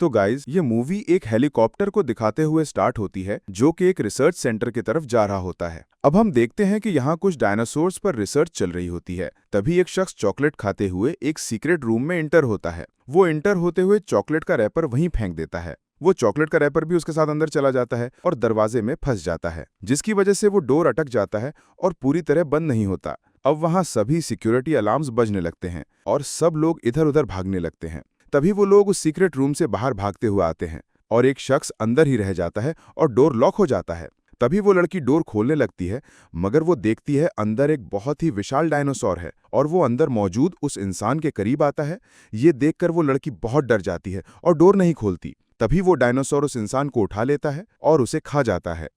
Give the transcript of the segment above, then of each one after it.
तो गाइज ये मूवी एक हेलीकॉप्टर को दिखाते हुए स्टार्ट होती है जो कि एक रिसर्च सेंटर की तरफ जा रहा होता है। अब हम देखते हैं कि यहाँ कुछ डायनासोर्स पर रिसर्च चल रही होती है। तभी एक शख्स चॉकलेट खाते हुए एक सीक्रेट रूम में एंटर होता है। वो एंटर होते हुए चॉकलेट का रैपर वहीं फेंक देता है। वो चॉकलेट का रैपर भी उसके साथ अंदर चला जाता है और दरवाजे में फंस जाता है, जिसकी वजह से वो डोर अटक जाता है और पूरी तरह बंद नहीं होता। अब वहाँ सभी सिक्योरिटी अलार्म्स बजने लगते हैं और सब लोग इधर उधर भागने लगते हैं। तभी वो लोग उस सीक्रेट रूम से बाहर भागते हुए आते हैं और एक शख्स अंदर ही रह जाता है और डोर लॉक हो जाता है। तभी वो लड़की डोर खोलने लगती है, मगर वो देखती है अंदर एक बहुत ही विशाल डायनासोर है और वो अंदर मौजूद उस इंसान के करीब आता है। ये देखकर वो लड़की बहुत डर जाती है और डोर नहीं खोलती। तभी वो डायनासोर उस इंसान को उठा लेता है और उसे खा जाता है।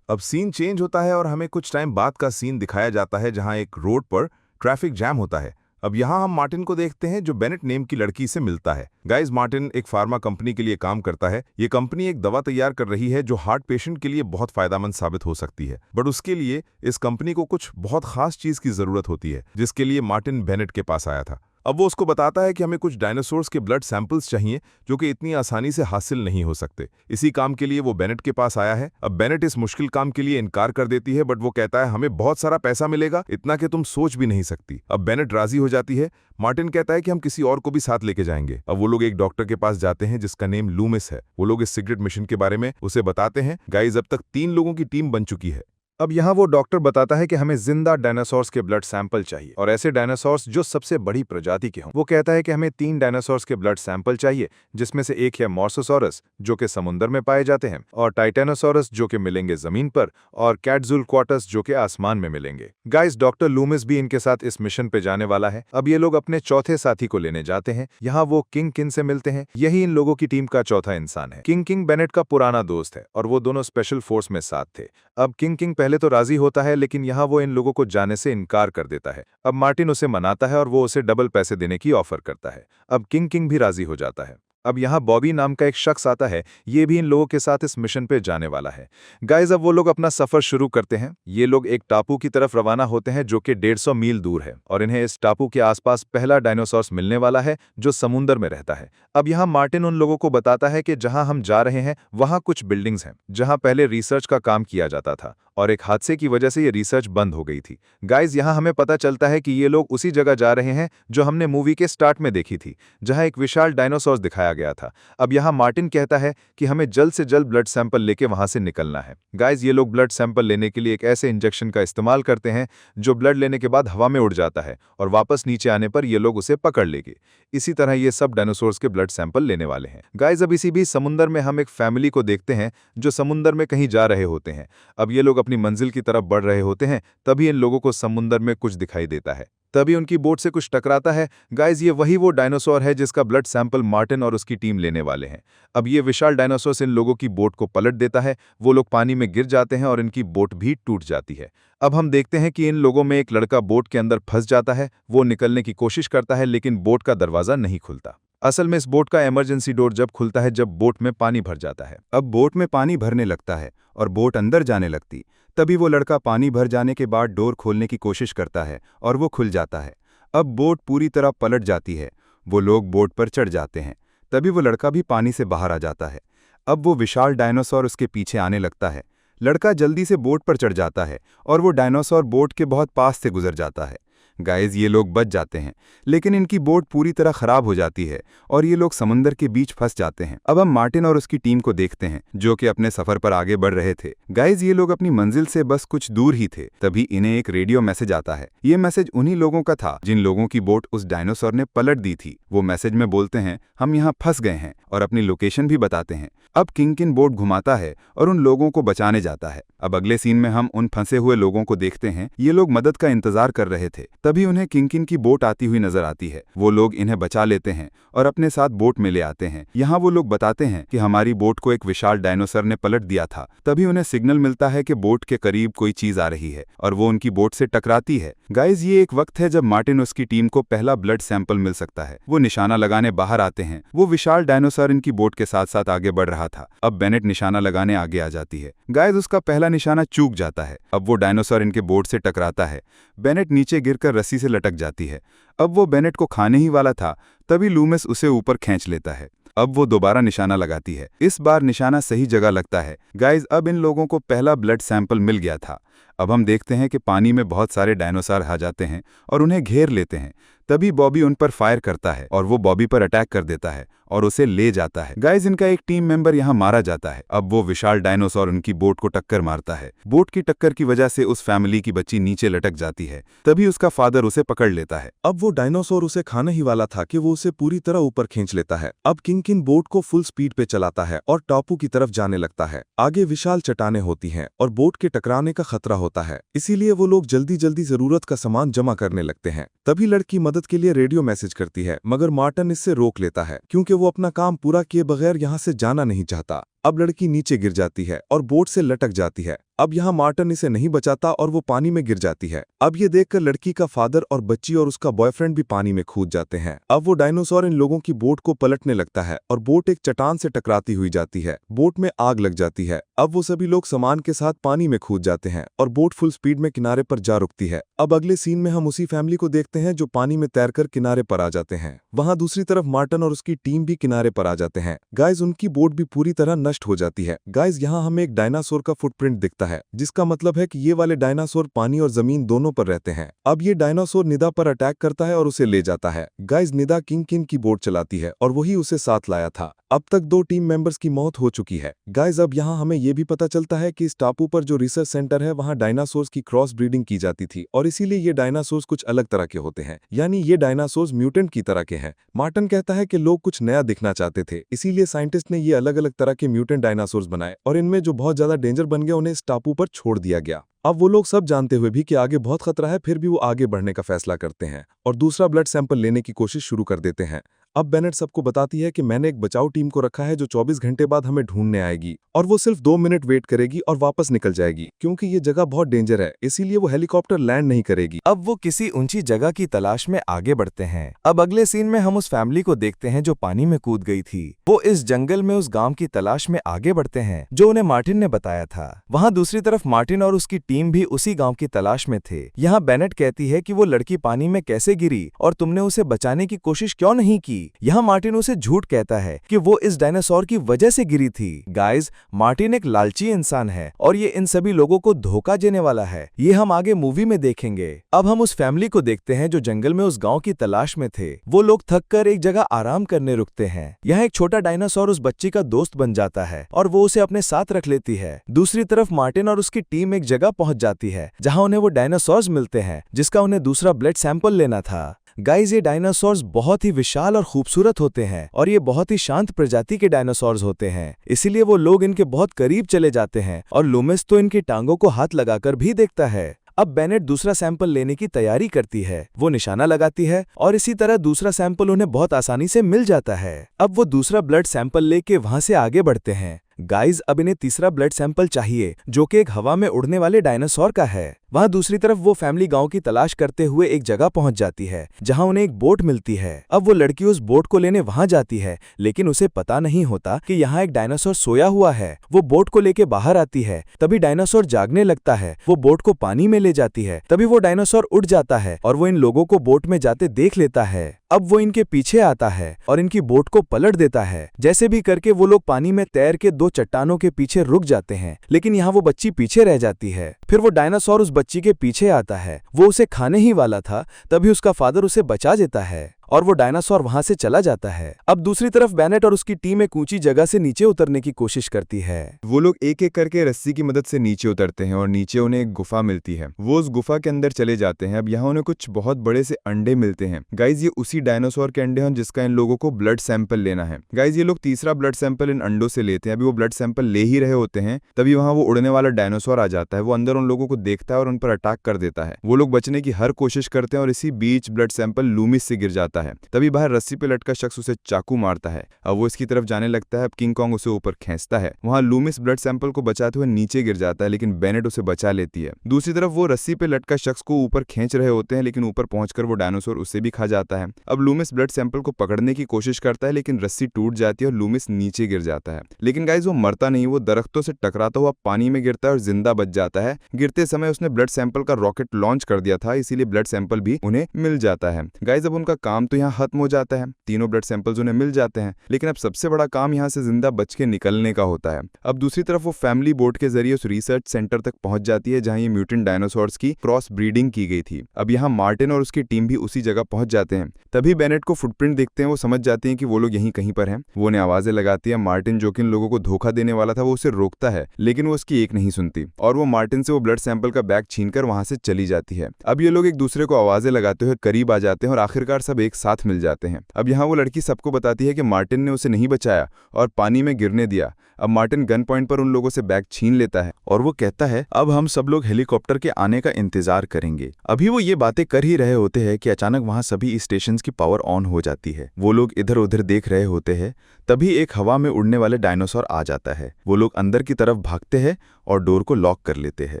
अब सीन चेंज होता है और हमें कुछ टाइम बाद का सीन दिखाया जाता है जहां एक रोड पर ट्रैफिक जैम होता है। अब यहां हम मार्टिन को देखते हैं जो बेनेट नेम की लड़की से मिलता है। गाइस, मार्टिन एक फार्मा कंपनी के लिए काम करता है। ये कंपनी एक दवा तैयार कर रही है जो हार्ट पेशेंट के लिए बहुत फायदेमंद साबित हो सकती है, बट उसके लिए इस कंपनी को कुछ बहुत खास चीज की जरूरत होती है, जिसके लिए मार्टिन बेनेट के पास आया था। अब वो उसको बताता है कि हमें कुछ डायनासोर्स के ब्लड सैंपल्स चाहिए जो कि इतनी आसानी से हासिल नहीं हो सकते। इसी काम के लिए वो बेनेट के पास आया है। अब बेनेट इस मुश्किल काम के लिए इनकार कर देती है, बट वो कहता है हमें बहुत सारा पैसा मिलेगा, इतना कि तुम सोच भी नहीं सकती। अब बेनेट राजी हो जाती है। मार्टिन कहता है कि हम किसी और को भी साथ लेके जाएंगे। अब वो लोग एक डॉक्टर के पास जाते हैं जिसका नेम लूमिस है। वो लोग इस सीक्रेट मिशन के बारे में उसे बताते हैं। गाइस, अब तक 3 लोगों की टीम बन चुकी है। अब यहाँ वो डॉक्टर बताता है कि हमें जिंदा डायनासोर्स के ब्लड सैंपल चाहिए और ऐसे डायनासोर्स जो सबसे बड़ी प्रजाति के हों। वो कहता है कि हमें 3 डायनासोर्स के ब्लड सैंपल चाहिए, जिसमें से एक है मोर्सोसॉरस जो कि समुद्र में पाए जाते हैं, और टाइटेनोसॉरस जो कि मिलेंगे जमीन पर, और कैटजुलक्वाटस जो कि आसमान में मिलेंगे। गाइस, डॉक्टर लूमिस भी इनके साथ इस मिशन पे जाने वाला है। अब ये लोग अपने चौथे साथी को लेने जाते हैं। यहाँ वो किंग किन से मिलते हैं। यही इन लोगों की टीम का चौथा इंसान है। किंग बेनेट का पुराना दोस्त है और वो दोनों स्पेशल फोर्स में साथ थे। अब किंग पहले तो राजी होता है, लेकिन यहाँ वो इन लोगों को जाने से इनकार कर देता है। अब मार्टिन उसे मनाता है और वो उसे डबल पैसे देने की ऑफर करता है। अब किंग भी राजी हो जाता है। अब यहाँ बॉबी नाम का एक शख्स आता है। ये भी इन लोगों के साथ इस मिशन पे जाने वाला है। गाइस, अब वो लोग अपना सफर शुरू करते हैं। ये लोग एक टापू की तरफ रवाना होते हैं जो कि 150 मील दूर है और इन्हें इस टापू के आसपास पहला डायनासोर्स मिलने वाला है जो समुद्र में रहता है। अब यहाँ मार्टिन उन लोगों को बताता है कि जहाँ हम जा रहे हैं वहाँ कुछ बिल्डिंग्स हैं जहाँ पहले रिसर्च का काम किया जाता था और एक हादसे की वजह से ये रिसर्च बंद हो गई थी। गाइस, यहाँ हमें पता चलता है कि ये लोग उसी जगह जा रहे हैं जो हमने मूवी के स्टार्ट में देखी थी, जहाँ एक विशाल डायनासोर दिखाया गया था। अब यहाँ मार्टिन कहता है कि हमें जल्द से जल्द ब्लड सैंपल लेके वहां से निकलना है। गाइस, ये लोग ब्लड सैंपल लेने के लिए एक ऐसे इंजेक्शन का इस्तेमाल करते हैं जो ब्लड लेने के बाद हवा में उड़ जाता है और वापस नीचे आने पर ये लोग उसे पकड़ लेंगे। इसी तरह ये सब डायनासोर्स के ब्लड सैंपल लेने वाले हैं। गाइस, अब इसी बीच समुद्र में हम एक फैमिली को देखते हैं जो समुद्र में कहीं जा रहे होते हैं। अब ये लोग अपनी मंजिल की तरफ बढ़ रहे होते हैं, तभी इन लोगों को समुद्र में कुछ दिखाई देता है। तभी उनकी बोट से कुछ टकराता है। गाइस, ये वही वो डायनासोर है जिसका ब्लड सैंपल मार्टिन और उसकी टीम लेने वाले हैं। अब ये विशाल डायनासोर इन लोगों की बोट को पलट देता है। वो लोग पानी में गिर जाते हैं और इनकी बोट भी टूट जाती है। अब हम देखते हैं कि इन लोगों में एक लड़का बोट के अंदर फंस जाता है। वो निकलने की कोशिश करता है, लेकिन बोट का दरवाजा नहीं खुलता। असल में इस बोट का इमरजेंसी डोर जब खुलता है जब बोट में पानी भर जाता है। अब बोट में पानी भरने लगता है और बोट अंदर जाने लगती। तभी वो लड़का पानी भर जाने के बाद डोर खोलने की कोशिश करता है और वो खुल जाता है। अब बोट पूरी तरह पलट जाती है। वो लोग बोट पर चढ़ जाते हैं। तभी वो लड़का भी पानी से बाहर आ जाता है। अब वो विशाल डायनासोर उसके पीछे आने लगता है। लड़का जल्दी से बोट पर चढ़ जाता है और वो डायनासोर बोट के बहुत पास से गुजर जाता है। गाइस, ये लोग बच जाते हैं, लेकिन इनकी बोट पूरी तरह खराब हो जाती है और ये लोग समुद्र के बीच फंस जाते हैं। अब हम मार्टिन और उसकी टीम को देखते हैं जो कि अपने सफर पर आगे बढ़ रहे थे। गाइस, ये लोग अपनी मंजिल से बस कुछ दूर ही थे। तभी इन्हें एक रेडियो मैसेज आता है। ये मैसेज उन्हीं लोगों का था जिन लोगों की बोट उस डायनासोर ने पलट दी थी। वो मैसेज में बोलते हैं, हम यहाँ फंस गए हैं, और अपनी लोकेशन भी बताते हैं। अब किंग बोट घुमाता है और उन लोगों को बचाने जाता है। अब अगले सीन में हम उन फंसे हुए लोगों को देखते हैं। ये लोग मदद का इंतजार कर रहे थे। तभी उन्हें किंग की बोट आती हुई नजर आती है। वो लोग इन्हें बचा लेते हैं और अपने साथ बोट में ले आते हैं। यहाँ वो लोग बताते हैं कि हमारी बोट को एक विशाल डायनासोर ने पलट दिया था। तभी उन्हें सिग्नल मिलता है कि बोट के करीब कोई चीज आ रही है और वो उनकी बोट से टकराती है। गाइस, ये एक वक्त है जब मार्टिन उसकी टीम को पहला ब्लड सैंपल मिल सकता है। वो निशाना लगाने बाहर आते हैं। वो विशाल डायनासोर इनकी बोट के साथ साथ आगे बढ़ रहा था। अब बेनेट निशाना लगाने आगे आ जाती है। गाइस, उसका पहला निशाना चूक जाता है। अब वो डायनासोर इनके बोट से टकराता है। बेनेट नीचे गिरकर रस्सी से लटक जाती है। अब वो बेनेट को खाने ही वाला था, तभी लूमिस उसे ऊपर खींच लेता है। अब वो दोबारा निशाना लगाती है। इस बार निशाना सही जगह लगता है। गाइज, अब इन लोगों को पहला ब्लड सैंपल मिल गया था। अब हम देखते हैं कि पानी में बहुत सारे डायनासोर आ जाते हैं और उन्हें घेर लेते हैं। तभी बॉबी उन पर फायर करता है और वो बॉबी पर अटैक कर देता है और उसे ले जाता है। गाइज, इनका एक टीम मेंबर यहाँ मारा जाता है। अब वो विशाल डायनासोर उनकी बोट को टक्कर मारता है। बोट की टक्कर की वजह से उस फैमिली की बच्ची नीचे लटक जाती है। तभी उसका फादर उसे पकड़ लेता है। अब वो डायनासोर उसे खाने ही वाला था कि वो उसे पूरी तरह ऊपर खींच लेता है। अब किंग बोट को फुल स्पीड पे चलाता है और टापू की तरफ जाने लगता है। आगे विशाल चट्टानें होती हैं और बोट के टकराने का खतरा होता है, इसीलिए वो लोग जल्दी जल्दी जरूरत का सामान जमा करने लगते हैं। तभी लड़की मदद के लिए रेडियो मैसेज करती है, मगर मार्टिन इससे रोक लेता है क्योंकि वो अपना काम पूरा किए बगैर यहाँ से जाना नहीं चाहता। अब लड़की नीचे गिर जाती है और बोट से लटक जाती है। अब यहाँ मार्टिन इसे नहीं बचाता और वो पानी में गिर जाती है। अब ये देखकर लड़की का फादर और बच्ची और उसका बॉयफ्रेंड भी पानी में कूद जाते हैं। अब वो डायनासोर इन लोगों की बोट को पलटने लगता है और बोट एक चट्टान से टकराती हुई जाती है। बोट में आग लग जाती है। अब वो सभी लोग सामान के साथ पानी में कूद जाते हैं और बोट फुल स्पीड में किनारे पर जा रुकती है। अब अगले सीन में हम उसी फैमिली को देखते हैं जो पानी में तैरकर किनारे पर आ जाते हैं। वहां दूसरी तरफ मार्टिन और उसकी टीम भी किनारे पर आ जाते हैं। गाइज, उनकी बोट भी पूरी तरह नष्ट हो जाती है। गाइज, यहाँ हमें एक डायनासोर का फुटप्रिंट दिखता है, जिसका मतलब है कि ये वाले डायनासोर पानी और जमीन दोनों पर रहते हैं। अब ये डायनासोर निदा पर अटैक करता है और उसे ले जाता है। गाइज, निदा किंग की बोट चलाती है और वही उसे साथ लाया था। अब तक 2 टीम मेंबर्स की मौत हो चुकी है। गाइज, अब यहाँ हमें यह भी पता चलता है कि इस टापू पर जो रिसर्च सेंटर है वहाँ डायनासोर्स की क्रॉस ब्रीडिंग की जाती थी और इसीलिए ये डायनासोर्स कुछ अलग तरह के होते हैं, यानी ये डायनासोर्स म्यूटेंट की तरह के हैं। मार्टिन कहता है कि लोग कुछ नया दिखना चाहते थे, इसीलिए साइंटिस्ट ने ये अलग अलग तरह के म्यूटेंट डायनासोर्स बनाए और इनमें जो बहुत ज्यादा डेंजर बन गए उन्हें इस टापू पर छोड़ दिया गया। अब वो लोग सब जानते हुए भी कि आगे बहुत खतरा है, फिर भी वो आगे बढ़ने का फैसला करते हैं और दूसरा ब्लड सैंपल लेने की कोशिश शुरू कर देते हैं। अब बेनेट सबको बताती है कि मैंने एक बचाव टीम को रखा है जो 24 घंटे बाद हमें ढूंढने आएगी और वो सिर्फ 2 मिनट वेट करेगी और वापस निकल जाएगी, क्योंकि ये जगह बहुत डेंजर है, इसीलिए वो हेलीकॉप्टर लैंड नहीं करेगी। अब वो किसी ऊंची जगह की तलाश में आगे बढ़ते हैं। अब अगले सीन में हम उस फैमिली को देखते हैं जो पानी में कूद गई थी। वो इस जंगल में उस गांव की तलाश में आगे बढ़ते हैं जो उन्हें मार्टिन ने बताया था। वहाँ दूसरी तरफ मार्टिन और उसकी टीम भी उसी गाँव की तलाश में थे। यहाँ बेनेट कहती है कि वो लड़की पानी में कैसे गिरी और तुमने उसे बचाने की कोशिश क्यों नहीं की। यहाँ मार्टिन उसे झूठ कहता है कि वो इस डायनासोर की वजह से गिरी थी। गाइज, मार्टिन एक लालची इंसान है और ये इन सभी लोगों को धोखा देने वाला है। ये हम आगे मूवी में देखेंगे। अब हम उस फैमिली को देखते हैं जो जंगल में उस गांव की तलाश में थे। वो लोग थक कर एक जगह आराम करने रुकते हैं। यहाँ एक छोटा डायनासोर उस बच्ची का दोस्त बन जाता है और वो उसे अपने साथ रख लेती है। दूसरी तरफ मार्टिन और उसकी टीम एक जगह पहुंच जाती है जहां उन्हें वो डायनासोर्स मिलते हैं जिसका उन्हें दूसरा ब्लड सैंपल लेना था। गाइज, ये डायनासोर्स बहुत ही विशाल और खूबसूरत होते हैं और ये बहुत ही शांत प्रजाति के डायनासोर्स होते हैं, इसीलिए वो लोग इनके बहुत करीब चले जाते हैं और लूमिस तो इनकी टांगों को हाथ लगाकर भी देखता है। अब बेनेट दूसरा सैंपल लेने की तैयारी करती है। वो निशाना लगाती है और इसी तरह दूसरा सैंपल उन्हें बहुत आसानी से मिल जाता है। अब वो दूसरा ब्लड सैंपल लेके वहां से आगे बढ़ते हैं। गाइज, अब इन्हें तीसरा ब्लड सैंपल चाहिए जो कि एक हवा में उड़ने वाले डायनासोर का है। वहां दूसरी तरफ वो फैमिली गांव की तलाश करते हुए एक जगह पहुंच जाती है जहां उन्हें एक बोट मिलती है। अब वो लड़की उस बोट को लेने वहां जाती है, लेकिन उसे पता नहीं होता कि यहाँ एक डायनासोर सोया हुआ है। वो बोट को लेके बाहर आती है, तभी डायनासोर जागने लगता है। वो बोट को पानी में ले जाती है, तभी वो डायनासोर उड़ जाता है और वो इन लोगों को बोट में जाते देख लेता है। अब वो इनके पीछे आता है और इनकी बोट को पलट देता है। जैसे भी करके वो लोग पानी में तैर के 2 चट्टानों के पीछे रुक जाते हैं, लेकिन यहाँ वो बच्ची पीछे रह जाती है। फिर वो डायनासोर उस बच्ची के पीछे आता है। वो उसे खाने ही वाला था, तभी उसका फादर उसे बचा देता है और वो डायनासोर वहां से चला जाता है। अब दूसरी तरफ बेनेट और उसकी टीम एक ऊंची जगह से नीचे उतरने की कोशिश करती है। वो लोग एक एक करके रस्सी की मदद से नीचे उतरते हैं और नीचे उन्हें एक गुफा मिलती है। वो उस गुफा के अंदर चले जाते हैं। अब यहाँ उन्हें कुछ बहुत बड़े से अंडे मिलते हैं। गाइज, ये उसी डायनासोर के अंडे हैं जिसका इन लोगों को ब्लड सैंपल लेना है। गाइज, ये लोग तीसरा ब्लड सैंपल इन अंडों से लेते हैं। अभी वो ब्लड सैंपल ले ही रहे होते हैं, तभी वहां वो उड़ने वाला डायनासोर आ जाता है। वो अंदर उन लोगों को देखता है और उन पर अटैक कर देता है। वो लोग बचने की हर कोशिश करते हैं और इसी बीच ब्लड सैंपल लूमिस से गिर जाता है। तभी बाहर रस्सी पे लटका शख्स उसे चाकू मारता है। अब वो इसकी तरफ जाने लगता है। अब किंग कॉन्ग उसे ऊपर खींचता है। वहां लूमिस ब्लड सैंपल को बचाते हुए नीचे गिर जाता है, लेकिन बेनेट उसे बचा लेती है। दूसरी तरफ वो रस्सी पे लटका शख्स को ऊपर खींच रहे होते हैं, लेकिन ऊपर पहुंचकर वो डायनासोर उसे भी खा जाता है। अब लूमिस ब्लड सैंपल को पकड़ने की कोशिश करता है, लेकिन रस्सी टूट जाती है और लूमिस नीचे गिर जाता है। लेकिन गाइज, वो मरता नहीं। वो दरख्तों से टकराता हुआ पानी में गिरता है और जिंदा बच जाता है। गिरते समय उसने ब्लड सैंपल का रॉकेट लॉन्च कर दिया था, इसीलिए ब्लड सैंपल भी उन्हें मिल जाता है। गाइज, अब उनका काम तो यहाँ खत्म हो जाता है, तीनों ब्लड सैंपल्स उन्हें मिल जाते हैं। लेकिन अब सबसे बड़ा काम यहाँ से जिंदा बच के निकलने का होता है। अब दूसरी तरफ वो फैमिली बोट के जरिए उस रिसर्च सेंटर तक पहुंच जाती है जहाँ ये म्यूटेंट डायनासोर्स की क्रॉस ब्रीडिंग की गई थी। अब यहाँ मार्टिन और उसकी टीम भी उसी जगह पहुंच जाते हैं। तभी बेनेट को फुटप्रिंट देखते हैं, वो समझ जाते हैं कि वो लोग यहीं कहीं पर हैं। वो उन्हें आवाजें लगाती है। मार्टिन जो कि इन लोगों को धोखा देने वाला था वो उसे रोकता है, लेकिन वो उसकी एक नहीं सुनती और वो मार्टिन से वो ब्लड सैंपल का बैग छीनकर वहां से चली जाती है। अब ये लोग एक दूसरे को आवाजें लगाते हुए करीब आ जाते हैं और आखिरकार सब एक साथ मिल जाते हैं। अब यहाँ वो लड़की सबको बताती है कि मार्टिन ने उसे नहीं बचाया और पानी में गिरने दिया। अब मार्टिन गन पॉइंट पर उन लोगों से बैग छीन लेता है और वो कहता है अब हम सब लोग हेलीकॉप्टर के आने का इंतजार करेंगे। अभी वो ये बातें कर ही रहे होते हैं कि अचानक वहां सभी स्टेशन की पावर ऑन हो जाती है। वो लोग इधर उधर देख रहे होते हैं, तभी एक हवा में उड़ने वाले डायनासोर आ जाता है। वो लोग अंदर की तरफ भागते हैं और डोर को लॉक कर लेते हैं।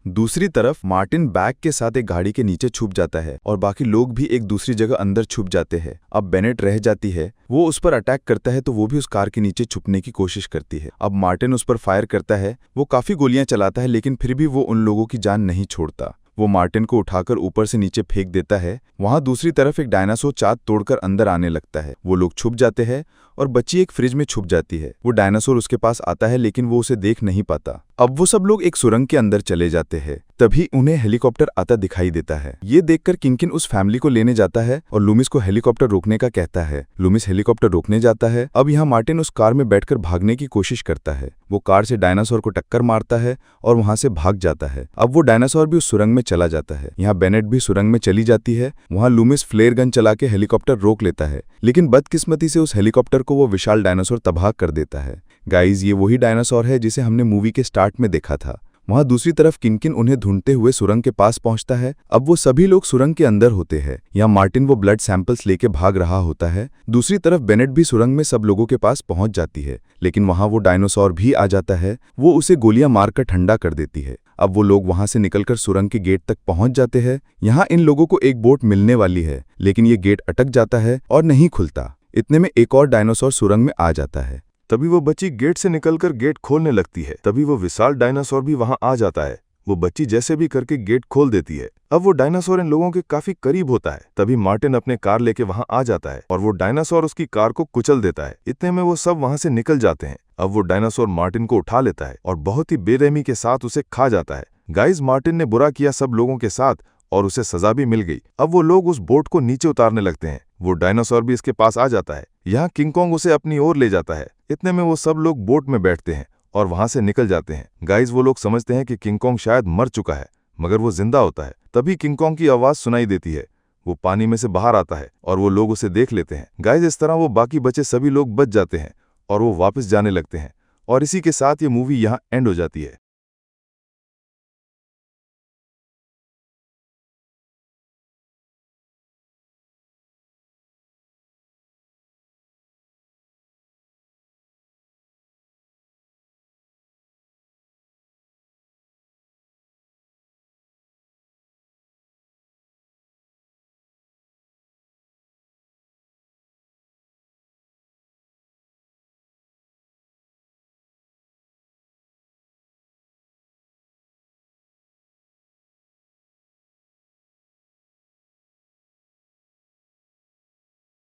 दूसरी तरफ मार्टिन बैग के साथ एक गाड़ी के नीचे छुप जाता है और बाकी लोग भी एक दूसरी जगह अंदर छुप जाते हैं। अब बेनेट रह जाती है, वो उस पर अटैक करता है तो वो भी उस कार के नीचे छुपने की कोशिश करती है। अब मार्टिन उस पर फायर करता है, वो काफी गोलियां चलाता है लेकिन फिर भी वो उन लोगों की जान नहीं छोड़ता। वो मार्टिन को उठाकर ऊपर से नीचे फेंक देता है। वहां दूसरी तरफ एक डायनासोर चाँद तोड़कर अंदर आने लगता है। वो लोग छुप जाते हैं और बच्ची एक फ्रिज में छुप जाती है। वो डायनासोर उसके पास आता है लेकिन वो उसे देख नहीं पाता। अब वो सब लोग एक सुरंग के अंदर चले जाते हैं। तभी उन्हें हेलीकॉप्टर आता दिखाई देता है। ये देखकर किंकिन उस फैमिली को लेने जाता है और लूमिस को हेलीकॉप्टर रोकने का कहता है। लूमिस हेलीकॉप्टर रोकने जाता है। अब यहाँ मार्टिन उस कार में बैठकर भागने की कोशिश करता है। वो कार से डायनासोर को टक्कर मारता है और वहां से भाग जाता है। अब वो डायनासोर भी उस सुरंग में चला जाता है। यहाँ बेनेट भी सुरंग में चली जाती है। वहां लूमिस फ्लेयर गन चला के हेलीकॉप्टर रोक लेता है, लेकिन बदकिस्मती से उस हेलीकॉप्टर को वो विशाल डायनासोर तबाह कर देता है। गाइज, ये वही डायनासोर है जिसे हमने मूवी के स्टार्ट में देखा था। वहां दूसरी तरफ किनकिन उन्हें ढूंढते हुए सुरंग के पास पहुंचता है। अब वो सभी लोग सुरंग के अंदर होते हैं। यहाँ मार्टिन वो ब्लड सैंपल्स लेके भाग रहा होता है। दूसरी तरफ बेनेट भी सुरंग में सब लोगों के पास पहुंच जाती है, लेकिन वहां वो डायनासोर भी आ जाता है। वो उसे गोलियां मारकर ठंडा कर देती है। अब वो लोग वहां से निकलकर सुरंग के गेट तक पहुंच जाते हैं। यहाँ इन लोगों को एक बोट मिलने वाली है, लेकिन ये गेट अटक जाता है और नहीं खुलता। इतने में एक और डायनासोर सुरंग में आ जाता है। तभी वो बच्ची गेट से निकलकर गेट खोलने लगती है। तभी वो विशाल डायनासोर भी वहां आ जाता है। वो बच्ची जैसे भी करके गेट खोल देती है। अब वो डायनासोर इन लोगों के काफी करीब होता है। तभी मार्टिन अपने कार लेके वहां आ जाता है और वो डायनासोर उसकी कार को कुचल देता है। इतने में वो सब वहां से निकल जाते हैं। अब वो डायनासोर मार्टिन को उठा लेता है और बहुत ही बेरहमी के साथ उसे खा जाता है। गाइस, मार्टिन ने बुरा किया सब लोगों के साथ और उसे सजा भी मिल गई। अब वो लोग उस बोट को नीचे उतारने लगते हैं। वो डायनासोर भी इसके पास आ जाता है। यहाँ किंग उसे अपनी ओर ले जाता है। इतने में वो सब लोग बोट में बैठते हैं और वहां से निकल जाते हैं। गाइस, वो लोग समझते हैं कि किंग शायद मर चुका है, मगर वो जिंदा होता है। तभी किंग की आवाज सुनाई देती है। वो पानी में से बाहर आता है और वो लोग उसे देख लेते हैं। गाइस, इस तरह वो बाकी बचे सभी लोग बच जाते हैं और वो वापस जाने लगते हैं। और इसी के साथ ये मूवी यहाँ एंड हो जाती है।